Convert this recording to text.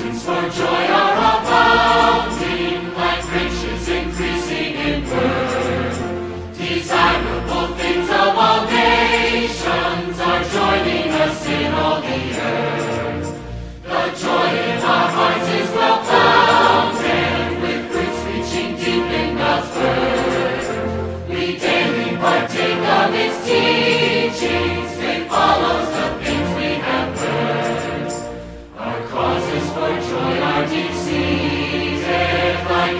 For joy are abounding, like riches increasing in worth. Desirable things of all nations are joining us in all the earth. The joy in our hearts is well founded, with roots reaching deep in God's word. We daily partake of its teachings, faith follows the things we have heard. Our causes for joy are deep-seated, like